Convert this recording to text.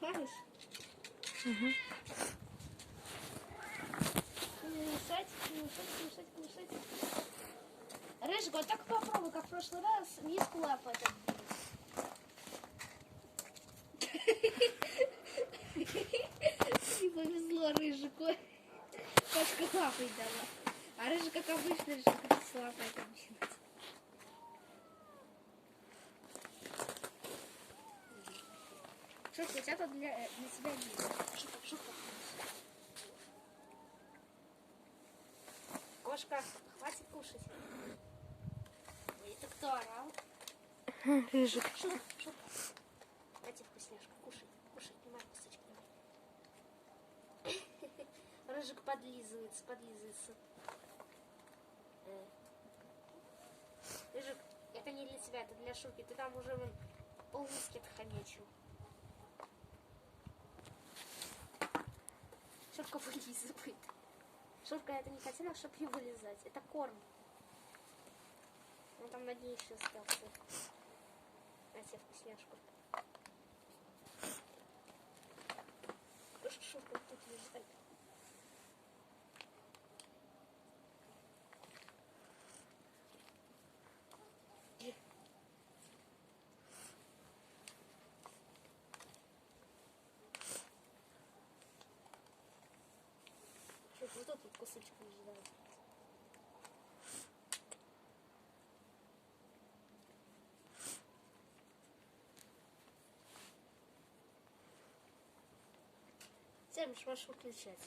понимаешь? Угу. Не мешать, не мешать, не мешать, не мешать. Рыжик, вот так попробуй, как в прошлый раз, миску лапать. Не повезло Рыжику. Кошка лапой дала. А Рыжик, как обычно, Рыжик с лапой это начинает. Шутка, это для себя не. Шутка. Кошка, хватит кушать. Это кто орал? Рыжик. Шутка. Дайте вкусняшку, кушай, снимай кусочек. Рыжик подлизывается. Рыжик, это не для тебя, это для Шурки. Ты там уже вон полмиски отхомячил. Шурка вылизывает. Шурка, это не котенок, чтобы не вылезать. Это корм. Он там на дне еще остался. На тебе вкусняшку. Шурка тут лежит. Вот тут вот кусочек лежит. Всем можешь выключать.